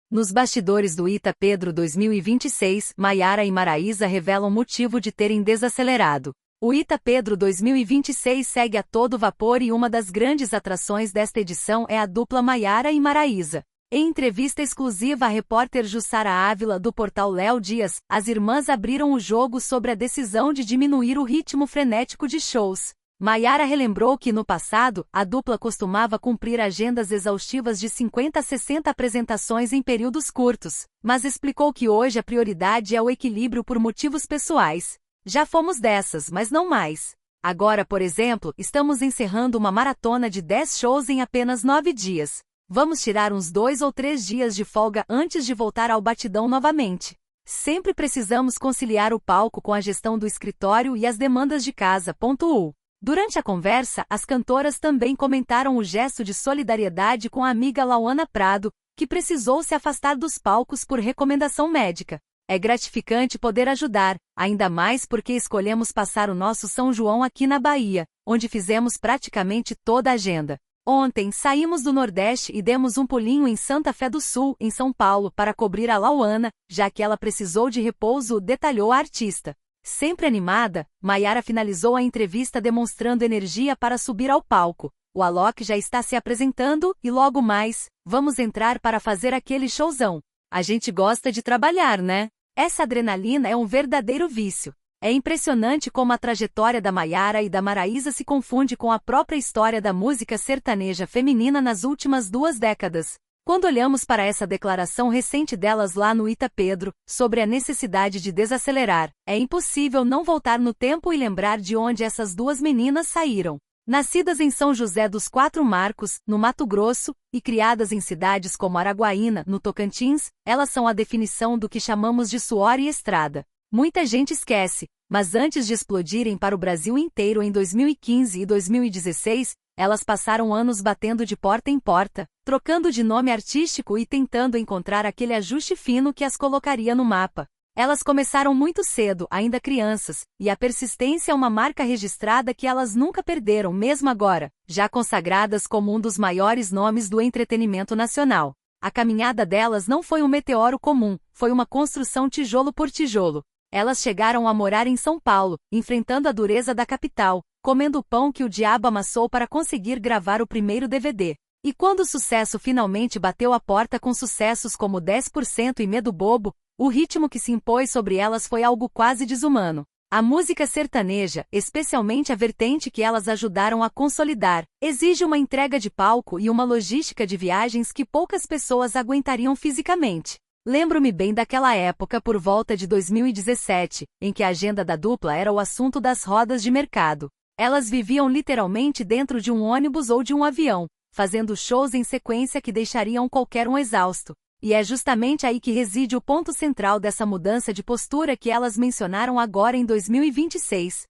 Nos bastidores do Ita Pedro 2026, Maiara e Maraísa revelam motivo de terem desacelerado. O Ita Pedro 2026 segue a todo vapor e uma das grandes atrações desta edição é a dupla Maiara e Maraísa. Em entrevista exclusiva à repórter Jussara Ávila do portal Léo Dias, as irmãs abriram o jogo sobre a decisão de diminuir o ritmo frenético de shows. Maiara relembrou que no passado, a dupla costumava cumprir agendas exaustivas de 50 a 60 apresentações em períodos curtos, mas explicou que hoje a prioridade é o equilíbrio por motivos pessoais. Já fomos dessas, mas não mais. Agora, por exemplo, estamos encerrando uma maratona de 10 shows em apenas 9 dias. Vamos tirar uns 2 ou 3 dias de folga antes de voltar ao batidão novamente. Sempre precisamos conciliar o palco com a gestão do escritório e as demandas de casa. Durante a conversa, as cantoras também comentaram o gesto de solidariedade com a amiga Lauana Prado, que precisou se afastar dos palcos por recomendação médica. É gratificante poder ajudar, ainda mais porque escolhemos passar o nosso São João aqui na Bahia, onde fizemos praticamente toda a agenda. Ontem saímos do Nordeste e demos um pulinho em Santa Fé do Sul, em São Paulo, para cobrir a Lauana, já que ela precisou de repouso, detalhou a artista. Sempre animada, Maiara finalizou a entrevista demonstrando energia para subir ao palco. O Alok já está se apresentando e logo mais, vamos entrar para fazer aquele showzão. A gente gosta de trabalhar, né? Essa adrenalina é um verdadeiro vício. É impressionante como a trajetória da Maiara e da Maraísa se confunde com a própria história da música sertaneja feminina nas últimas 2 décadas. Quando olhamos para essa declaração recente delas lá no Ita Pedro, sobre a necessidade de desacelerar, é impossível não voltar no tempo e lembrar de onde essas 2 meninas saíram. Nascidas em São José dos Quatro Marcos, no Mato Grosso, e criadas em cidades como Araguaína, no Tocantins, elas são a definição do que chamamos de suor e estrada. Muita gente esquece, mas antes de explodirem para o Brasil inteiro em 2015 e 2016, elas passaram anos batendo de porta em porta, trocando de nome artístico e tentando encontrar aquele ajuste fino que as colocaria no mapa. Elas começaram muito cedo, ainda crianças, e a persistência é uma marca registrada que elas nunca perderam mesmo agora, já consagradas como um dos maiores nomes do entretenimento nacional. A caminhada delas não foi um meteoro comum, foi uma construção tijolo por tijolo. Elas chegaram a morar em São Paulo, enfrentando a dureza da capital, comendo o pão que o diabo amassou para conseguir gravar o primeiro DVD. E quando o sucesso finalmente bateu a porta com sucessos como 10% e Medo Bobo, o ritmo que se impôs sobre elas foi algo quase desumano. A música sertaneja, especialmente a vertente que elas ajudaram a consolidar, exige uma entrega de palco e uma logística de viagens que poucas pessoas aguentariam fisicamente. Lembro-me bem daquela época por volta de 2017, em que a agenda da dupla era o assunto das rodas de mercado. Elas viviam literalmente dentro de um ônibus ou de um avião, fazendo shows em sequência que deixariam qualquer um exausto. E é justamente aí que reside o ponto central dessa mudança de postura que elas mencionaram agora em 2026.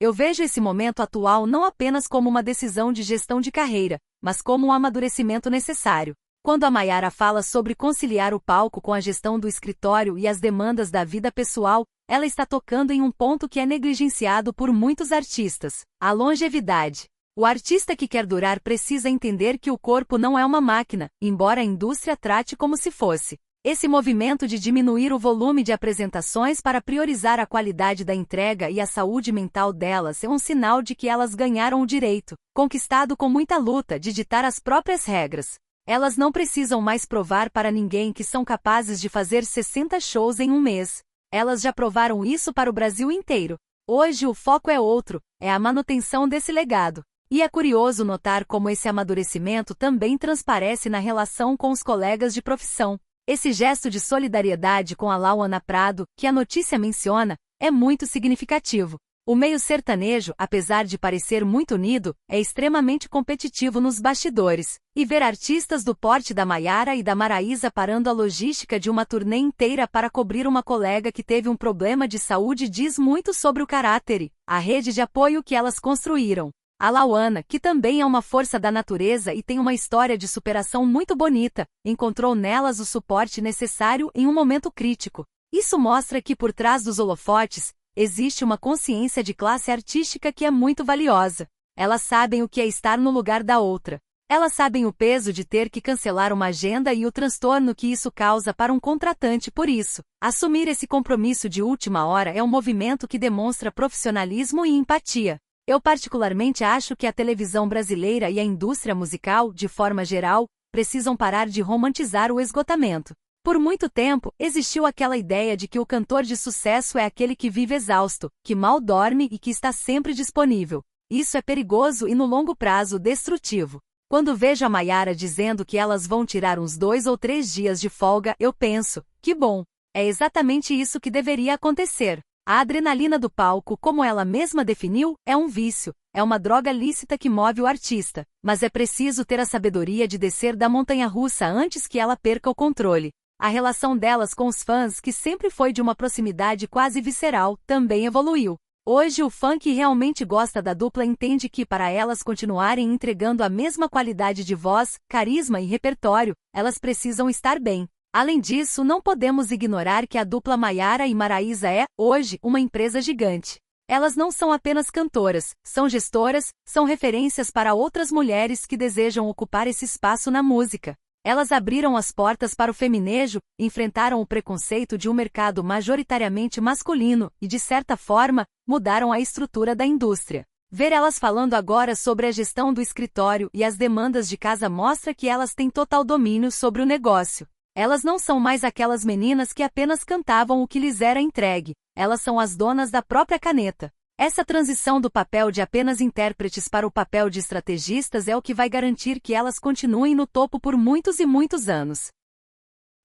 Eu vejo esse momento atual não apenas como uma decisão de gestão de carreira, mas como um amadurecimento necessário. Quando a Maiara fala sobre conciliar o palco com a gestão do escritório e as demandas da vida pessoal, ela está tocando em um ponto que é negligenciado por muitos artistas: a longevidade. O artista que quer durar precisa entender que o corpo não é uma máquina, embora a indústria trate como se fosse. Esse movimento de diminuir o volume de apresentações para priorizar a qualidade da entrega e a saúde mental delas é um sinal de que elas ganharam o direito, conquistado com muita luta, de ditar as próprias regras. Elas não precisam mais provar para ninguém que são capazes de fazer 60 shows em um mês. Elas já provaram isso para o Brasil inteiro. Hoje o foco é outro, é a manutenção desse legado. E é curioso notar como esse amadurecimento também transparece na relação com os colegas de profissão. Esse gesto de solidariedade com a Lauana Prado, que a notícia menciona, é muito significativo. O meio sertanejo, apesar de parecer muito unido, é extremamente competitivo nos bastidores. E ver artistas do porte da Maiara e da Maraísa parando a logística de uma turnê inteira para cobrir uma colega que teve um problema de saúde diz muito sobre o caráter e a rede de apoio que elas construíram. A Lauana, que também é uma força da natureza e tem uma história de superação muito bonita, encontrou nelas o suporte necessário em um momento crítico. Isso mostra que por trás dos holofotes, existe uma consciência de classe artística que é muito valiosa. Elas sabem o que é estar no lugar da outra. Elas sabem o peso de ter que cancelar uma agenda e o transtorno que isso causa para um contratante por isso. Assumir esse compromisso de última hora é um movimento que demonstra profissionalismo e empatia. Eu particularmente acho que a televisão brasileira e a indústria musical, de forma geral, precisam parar de romantizar o esgotamento. Por muito tempo, existiu aquela ideia de que o cantor de sucesso é aquele que vive exausto, que mal dorme e que está sempre disponível. Isso é perigoso e no longo prazo destrutivo. Quando vejo a Maiara dizendo que elas vão tirar uns 2 ou 3 dias de folga, eu penso, que bom. É exatamente isso que deveria acontecer. A adrenalina do palco, como ela mesma definiu, é um vício, é uma droga lícita que move o artista, mas é preciso ter a sabedoria de descer da montanha-russa antes que ela perca o controle. A relação delas com os fãs, que sempre foi de uma proximidade quase visceral, também evoluiu. Hoje o fã que realmente gosta da dupla entende que para elas continuarem entregando a mesma qualidade de voz, carisma e repertório, elas precisam estar bem. Além disso, não podemos ignorar que a dupla Maiara e Maraísa é, hoje, uma empresa gigante. Elas não são apenas cantoras, são gestoras, são referências para outras mulheres que desejam ocupar esse espaço na música. Elas abriram as portas para o feminejo, enfrentaram o preconceito de um mercado majoritariamente masculino e, de certa forma, mudaram a estrutura da indústria. Ver elas falando agora sobre a gestão do escritório e as demandas de casa mostra que elas têm total domínio sobre o negócio. Elas não são mais aquelas meninas que apenas cantavam o que lhes era entregue, elas são as donas da própria caneta. Essa transição do papel de apenas intérpretes para o papel de estrategistas é o que vai garantir que elas continuem no topo por muitos e muitos anos.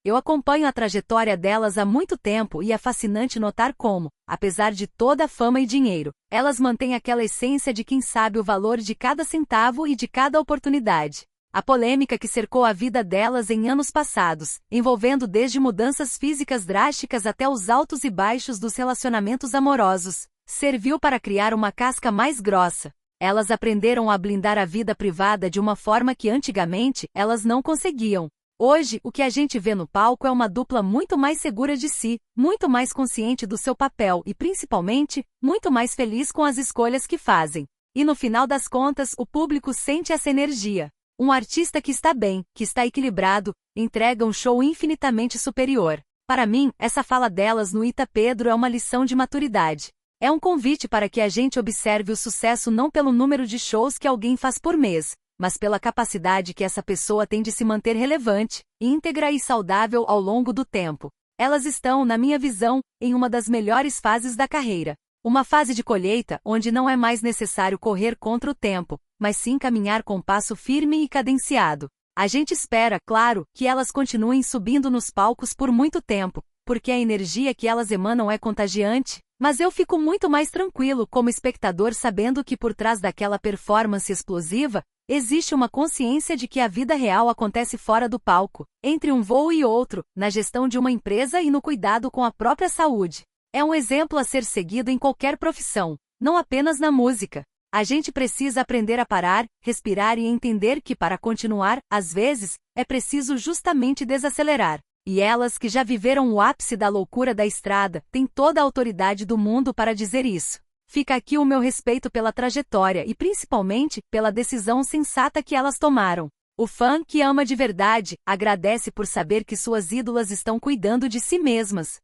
Eu acompanho a trajetória delas há muito tempo e é fascinante notar como, apesar de toda a fama e dinheiro, elas mantêm aquela essência de quem sabe o valor de cada centavo e de cada oportunidade. A polêmica que cercou a vida delas em anos passados, envolvendo desde mudanças físicas drásticas até os altos e baixos dos relacionamentos amorosos, serviu para criar uma casca mais grossa. Elas aprenderam a blindar a vida privada de uma forma que antigamente elas não conseguiam. Hoje, o que a gente vê no palco é uma dupla muito mais segura de si, muito mais consciente do seu papel e, principalmente, muito mais feliz com as escolhas que fazem. E no final das contas, o público sente essa energia. Um artista que está bem, que está equilibrado, entrega um show infinitamente superior. Para mim, essa fala delas no Ita Pedro é uma lição de maturidade. É um convite para que a gente observe o sucesso não pelo número de shows que alguém faz por mês, mas pela capacidade que essa pessoa tem de se manter relevante, íntegra e saudável ao longo do tempo. Elas estão, na minha visão, em uma das melhores fases da carreira. Uma fase de colheita onde não é mais necessário correr contra o tempo, mas sim caminhar com passo firme e cadenciado. A gente espera, claro, que elas continuem subindo nos palcos por muito tempo, porque a energia que elas emanam é contagiante, mas eu fico muito mais tranquilo como espectador sabendo que por trás daquela performance explosiva, existe uma consciência de que a vida real acontece fora do palco, entre um voo e outro, na gestão de uma empresa e no cuidado com a própria saúde. É um exemplo a ser seguido em qualquer profissão, não apenas na música. A gente precisa aprender a parar, respirar e entender que para continuar, às vezes, é preciso justamente desacelerar. E elas que já viveram o ápice da loucura da estrada, têm toda a autoridade do mundo para dizer isso. Fica aqui o meu respeito pela trajetória e principalmente pela decisão sensata que elas tomaram. O fã que ama de verdade, agradece por saber que suas ídolas estão cuidando de si mesmas.